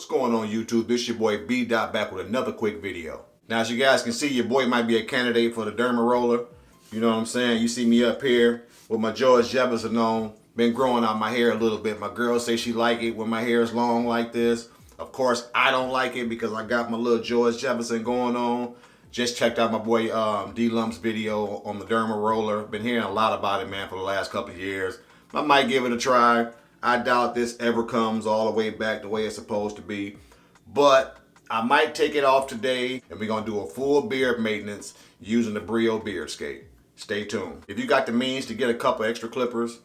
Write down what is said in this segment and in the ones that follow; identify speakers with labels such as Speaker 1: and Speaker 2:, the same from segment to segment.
Speaker 1: What's going on YouTube? This your boy B.Dot back with another quick video. Now as you guys can see, your boy might be a candidate for the derma roller. You know what I'm saying? You see me up here with my George Jefferson on. Been growing out my hair a little bit. My girl say she like it when my hair is long like this. Of course, I don't like it because I got my little George Jefferson going on. Just checked out my boy 𝐿𝐼𝑀𝐸's video on the derma roller. Been hearing a lot about it, man, for the last couple of years. I might give it a try. I doubt this ever comes all the way back the way it's supposed to be. But I might take it off today and we're going to do a full beard maintenance using the Brio Beardscape. Stay tuned. If you got the means to get a couple extra clippers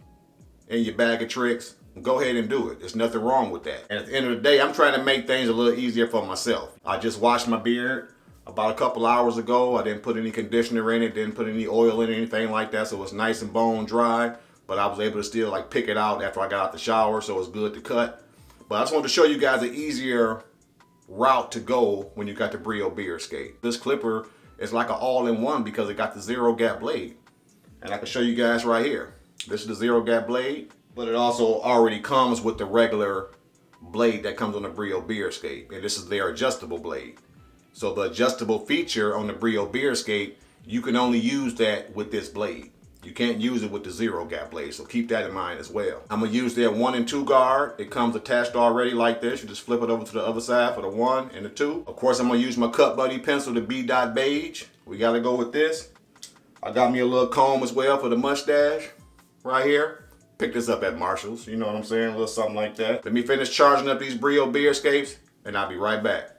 Speaker 1: in your bag of tricks, go ahead and do it. There's nothing wrong with that. And at the end of the day, I'm trying to make things a little easier for myself. I just washed my beard about a couple hours ago. I didn't put any conditioner in it, didn't put any oil in it, anything like that, so it's nice and bone dry. But I was able to still like pick it out after I got out the shower, so it's good to cut. But I just wanted to show you guys an easier route to go when you got the Brio Beardscape. This clipper is like an all-in-one because it got the zero gap blade. And I can show you guys right here. This is the zero gap blade, but it also already comes with the regular blade that comes on the Brio Beardscape. And this is their adjustable blade. So the adjustable feature on the Brio Beardscape, you can only use that with this blade. You can't use it with the zero gap blade, so keep that in mind as well. I'm gonna use their 1 and 2 guard. It comes attached already like this. You just flip it over to the other side for the 1 and the 2. Of course, I'm gonna use my Cut Buddy pencil, the B.Dot Beige. We gotta go with this. I got me a little comb as well for the mustache right here. Pick this up at Marshall's, you know what I'm saying? A little something like that. Let me finish charging up these Brio Beardscapes and I'll be right back.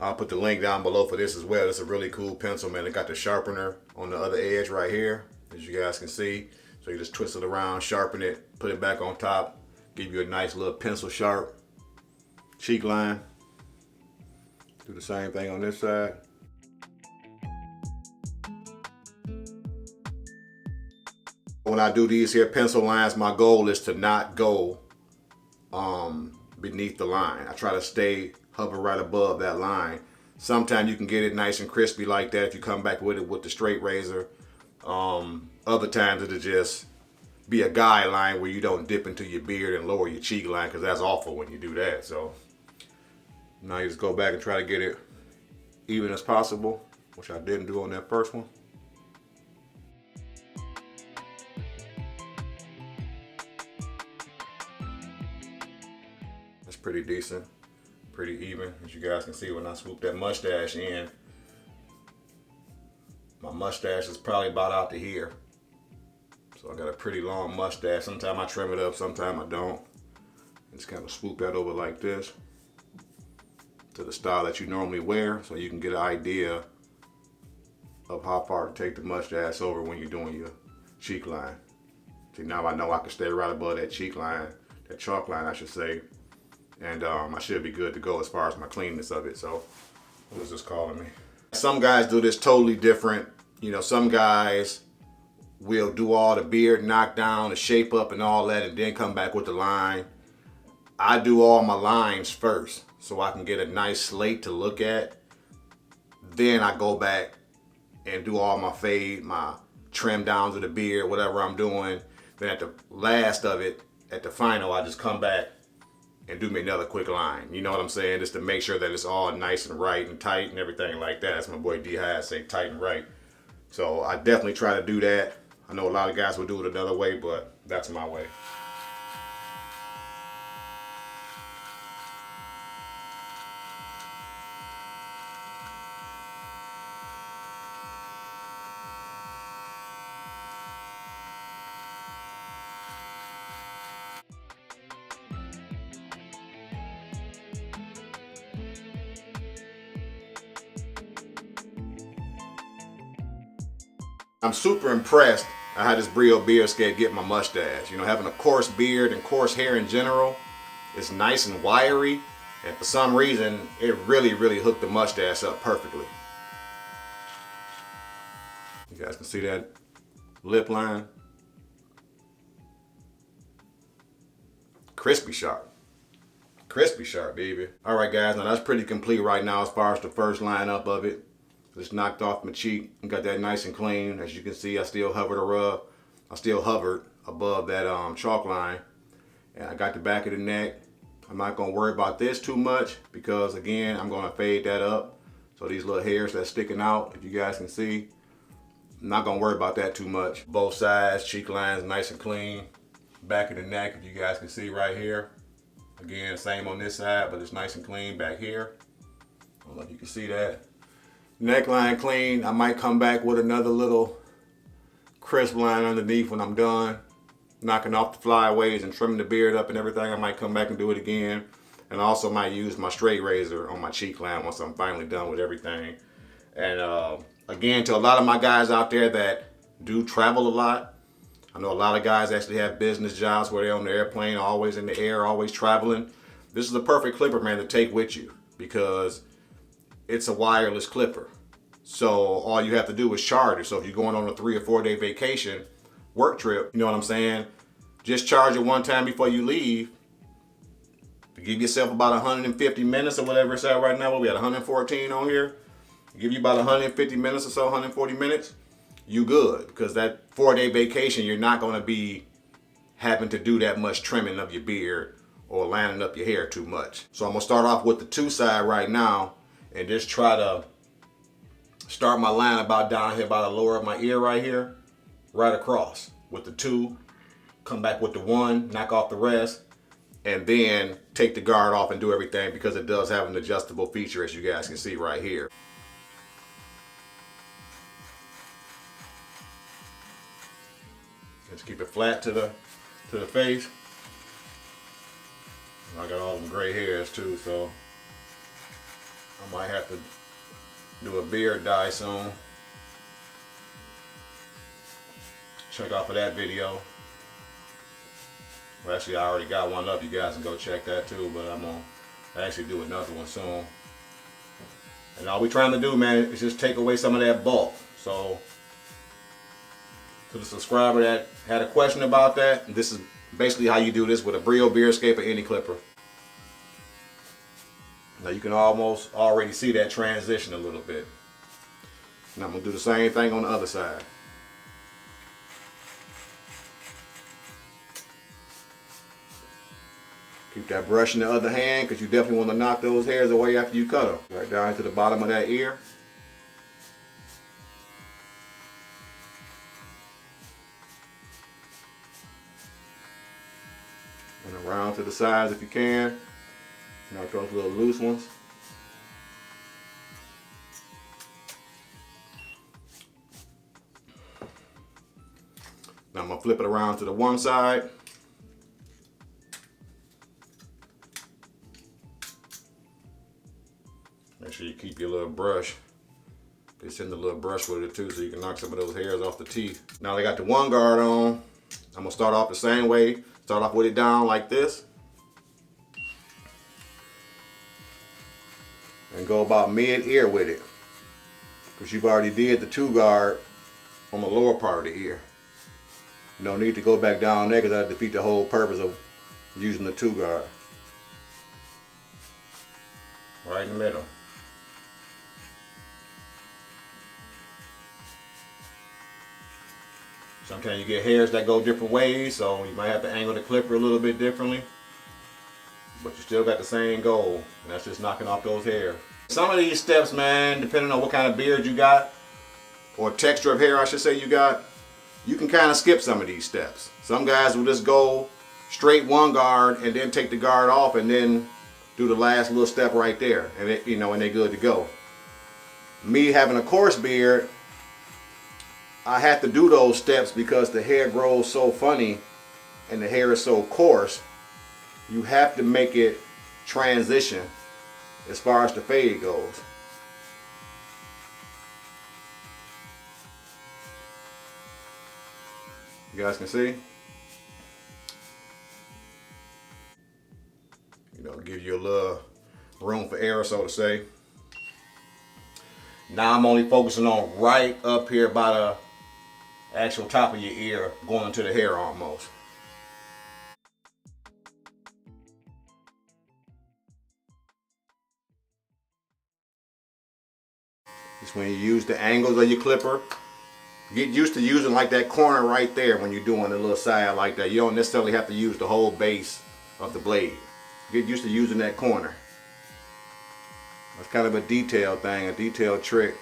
Speaker 1: I'll put the link down below for this as well. It's a really cool pencil, man. It got the sharpener on the other edge right here, as you guys can see. So you just twist it around, sharpen it, put it back on top, give you a nice little pencil sharp cheek line. Do the same thing on this side. When I do these here pencil lines, my goal is to not go beneath the line. I try to hover right above that line. Sometimes you can get it nice and crispy like that if you come back with it with the straight razor. Other times it'll just be a guideline where you don't dip into your beard and lower your cheek line, because that's awful when you do that. So now you just go back and try to get it even as possible, which I didn't do on that first one. That's pretty decent. Pretty even, as you guys can see when I swoop that mustache in. My mustache is probably about out to here. So I got a pretty long mustache. Sometimes I trim it up, sometimes I don't. And just kind of swoop that over like this to the style that you normally wear, so you can get an idea of how far to take the mustache over when you're doing your cheek line. See, now I know I can stay right above that cheek line, that chalk line I should say. And I should be good to go as far as my cleanness of it. So what was this calling me? Some guys do this totally different. You know, some guys will do all the beard knockdown, the shape up and all that, and then come back with the line. I do all my lines first so I can get a nice slate to look at. Then I go back and do all my fade, my trim downs of the beard, whatever I'm doing. Then at the last of it, at the final, I just come back and do me another quick line. You know what I'm saying? Just to make sure that it's all nice and right and tight and everything like that. That's my boy D-High say tight and right. So I definitely try to do that. I know a lot of guys will do it another way, but that's my way. I'm super impressed at how this Brio Beardscape get my mustache. You know, having a coarse beard and coarse hair in general, it's nice and wiry, and for some reason, it really hooked the mustache up perfectly. You guys can see that lip line. Crispy sharp. Crispy sharp, baby. All right, guys, now that's pretty complete right now as far as the first lineup of it. Just knocked off my cheek and got that nice and clean. As you can see, I still hover the rub. I still hovered above that chalk line. And I got the back of the neck. I'm not gonna worry about this too much because again, I'm gonna fade that up. So these little hairs that's sticking out, if you guys can see, I'm not gonna worry about that too much. Both sides, cheek lines nice and clean. Back of the neck, if you guys can see right here. Again, same on this side, but it's nice and clean back here. I don't know if you can see that. Neckline clean. I might come back with another little crisp line underneath when I'm done. Knocking off the flyaways and trimming the beard up and everything. I might come back and do it again. And I also might use my straight razor on my cheek line once I'm finally done with everything. And again, to a lot of my guys out there that do travel a lot, I know a lot of guys actually have business jobs where they're on the airplane, always in the air, always traveling. This is the perfect clipper, man, to take with you because it's a wireless clipper. So all you have to do is charge it. So if you're going on a 3 or 4 day vacation, work trip, you know what I'm saying? Just charge it one time before you leave. To give yourself about 150 minutes or whatever it's at right now. Well, we had 114 on here. Give you about 150 minutes or so, 140 minutes. You good, because that 4 day vacation, you're not going to be having to do that much trimming of your beard or lining up your hair too much. So I'm going to start off with the 2 side right now and just try to start my line about down here by the lower of my ear right here, right across with the 2, come back with the 1, knock off the rest, and then take the guard off and do everything because it does have an adjustable feature, as you guys can see right here. Just keep it flat to the face. I got all them gray hairs too, so I might have to do a beard dye soon. Check out for that video. Well, actually, I already got one up. You guys can go check that too, but I'm gonna actually do another one soon. And all we're trying to do, man, is just take away some of that bulk. So, to the subscriber that had a question about that, this is basically how you do this with a Brio Beardscape or any clipper. Now you can almost already see that transition a little bit. And I'm gonna do the same thing on the other side. Keep that brush in the other hand because you definitely want to knock those hairs away after you cut them. Right down to the bottom of that ear. And around to the sides if you can. Knock those little loose ones. Now I'm going to flip it around to the one side. Make sure you keep your little brush. They send the little brush with it too so you can knock some of those hairs off the teeth. Now they got the one guard on. I'm going to start off the same way. Start off with it down like this. And go about mid-ear with it. Because you've already did the 2 guard on the lower part of the ear. You don't need to go back down there because that defeat the whole purpose of using the 2 guard. Right in the middle. Sometimes you get hairs that go different ways, so you might have to angle the clipper a little bit differently. But you still got the same goal, and that's just knocking off those hairs. Some of these steps, man, depending on what kind of beard you got, or texture of hair I should say you got, you can kind of skip some of these steps. Some guys will just go straight 1 guard and then take the guard off and then do the last little step right there, and it, you know, and they're good to go. Me having a coarse beard, I have to do those steps because the hair grows so funny and the hair is so coarse. You have to make it transition as far as the fade goes. You guys can see? You know, give you a little room for error, so to say. Now I'm only focusing on right up here by the actual top of your ear, going into the hair almost. Just when you use the angles of your clipper, Get used to using like that corner right there when you're doing the little side like that. You don't necessarily have to use the whole base of the blade. Get used to using that corner. That's kind of a detail thing, a detail trick.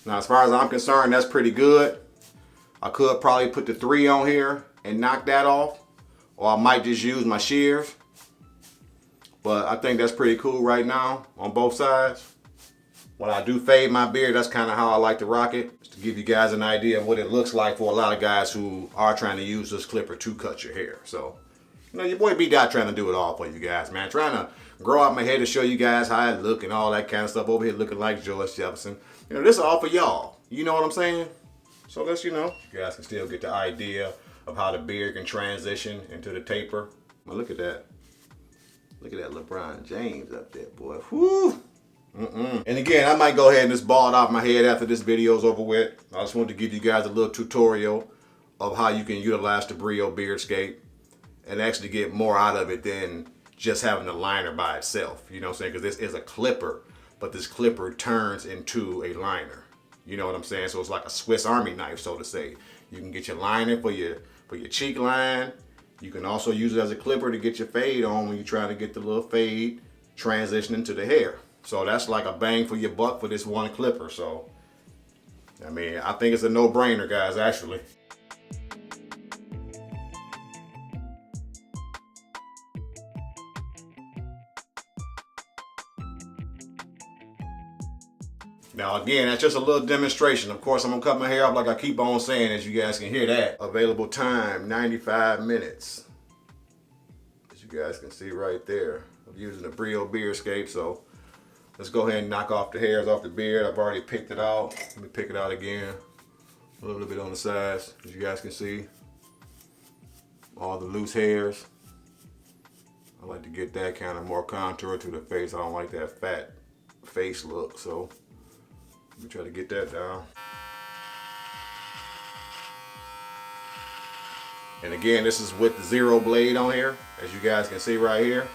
Speaker 1: Now as far as I'm concerned, that's pretty good. I could probably put the 3 on here and knock that off, or I might just use my shears. But I think that's pretty cool right now on both sides. When I do fade my beard, that's kind of how I like to rock it. Just to give you guys an idea of what it looks like for a lot of guys who are trying to use this clipper to cut your hair. So, you know, your boy BDACHT trying to do it all for you guys, man. Trying to grow out my hair to show you guys how I look and all that kind of stuff. Over here looking like George Jefferson. You know, this is all for y'all. You know what I'm saying? So let's, you know, you guys can still get the idea of how the beard can transition into the taper. Now look at that. Look at that LeBron James up there, boy. Whew. And again, I might go ahead and just bald off my head after this video is over with. I just wanted to give you guys a little tutorial of how you can utilize the Brio Beardscape and actually get more out of it than just having the liner by itself. You know what I'm saying? Because this is a clipper, but this clipper turns into a liner. You know what I'm saying? So it's like a Swiss Army knife, so to say. You can get your liner for your cheek line. You can also use it as a clipper to get your fade on when you're trying to get the little fade transitioning to the hair. So that's like a bang for your buck for this one clipper. So, I mean, I think it's a no-brainer, guys, actually. Now, again, that's just a little demonstration. Of course, I'm going to cut my hair off like I keep on saying, as you guys can hear that. Available time, 95 minutes. As you guys can see right there. I'm using the Brio Beardscape, so let's go ahead and knock off the hairs off the beard. I've already picked it out. Let me pick it out again. A little bit on the sides, as you guys can see. All the loose hairs. I like to get that kind of more contour to the face. I don't like that fat face look, so let me try to get that down. And again, this is with the 0 blade on here, as you guys can see right here.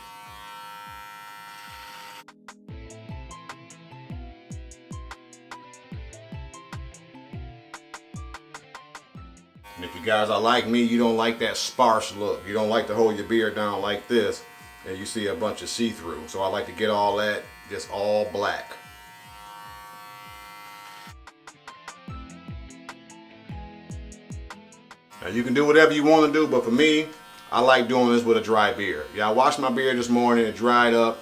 Speaker 1: And if you guys are like me, you don't like that sparse look. You don't like to hold your beard down like this and you see a bunch of see-through. So I like to get all that just all black. Now you can do whatever you want to do, but for me, I like doing this with a dry beard. Yeah, I washed my beard this morning, it dried up,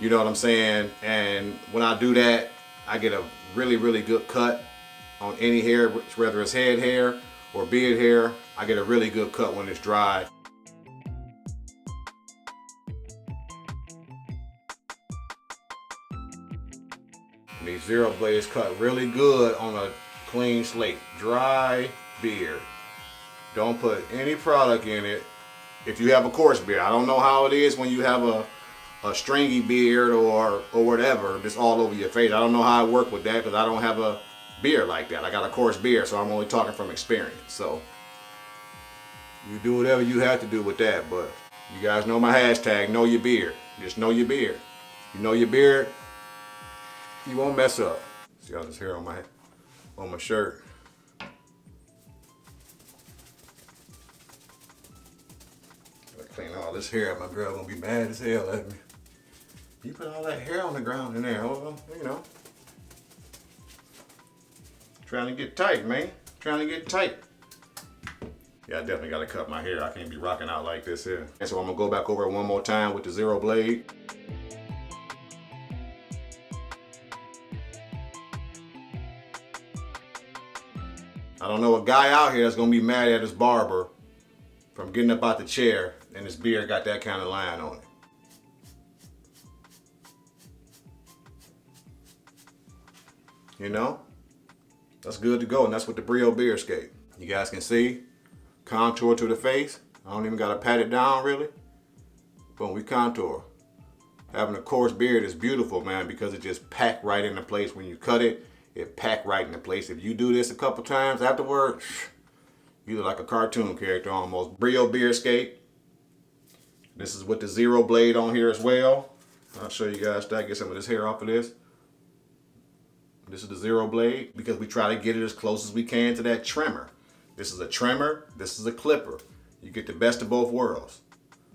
Speaker 1: you know what I'm saying? And when I do that, I get a really, really good cut on any hair, whether it's head hair or beard hair. I get a really good cut when it's dry. And these 0 blades cut really good on a clean slate, dry beard. Don't put any product in it if you have a coarse beard. I don't know how it is when you have a stringy beard or whatever, just all over your face. I don't know how I work with that because I don't have a beard like that. I got a coarse beard, so I'm only talking from experience. So you do whatever you have to do with that, but you guys know my hashtag, know your beard. Just know your beard. You know your beard, you won't mess up. See all this hair on my shirt. Clean all this hair up. My girl gonna be mad as hell at me. You put all that hair on the ground in there, you know. Trying to get tight, man. Trying to get tight. Yeah, I definitely gotta cut my hair. I can't be rocking out like this here. And so I'm gonna go back over it one more time with the 0 blade. I don't know a guy out here that's gonna be mad at his barber from getting up out the chair and his beard got that kind of line on it. You know? That's good to go, and that's with the Brio Beardscape. You guys can see, contour to the face. I don't even gotta pat it down really. Boom, we contour. Having a coarse beard is beautiful, man, because it just pack right into place. When you cut it, it pack right into place. If you do this a couple times afterward, you look like a cartoon character almost. Brio Beardscape. This is with the 0 blade on here as well. I'll show you guys that. Get some of this hair off of this. This is the zero blade because we try to get it as close as we can to that trimmer. This is a trimmer, this is a clipper. You get the best of both worlds.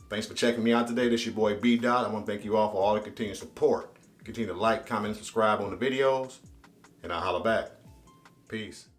Speaker 1: Thanks for checking me out today. This is your boy 𝐷. I want to thank you all for all the continued support. Continue to like, comment, and subscribe on the videos, and I'll holler back. Peace.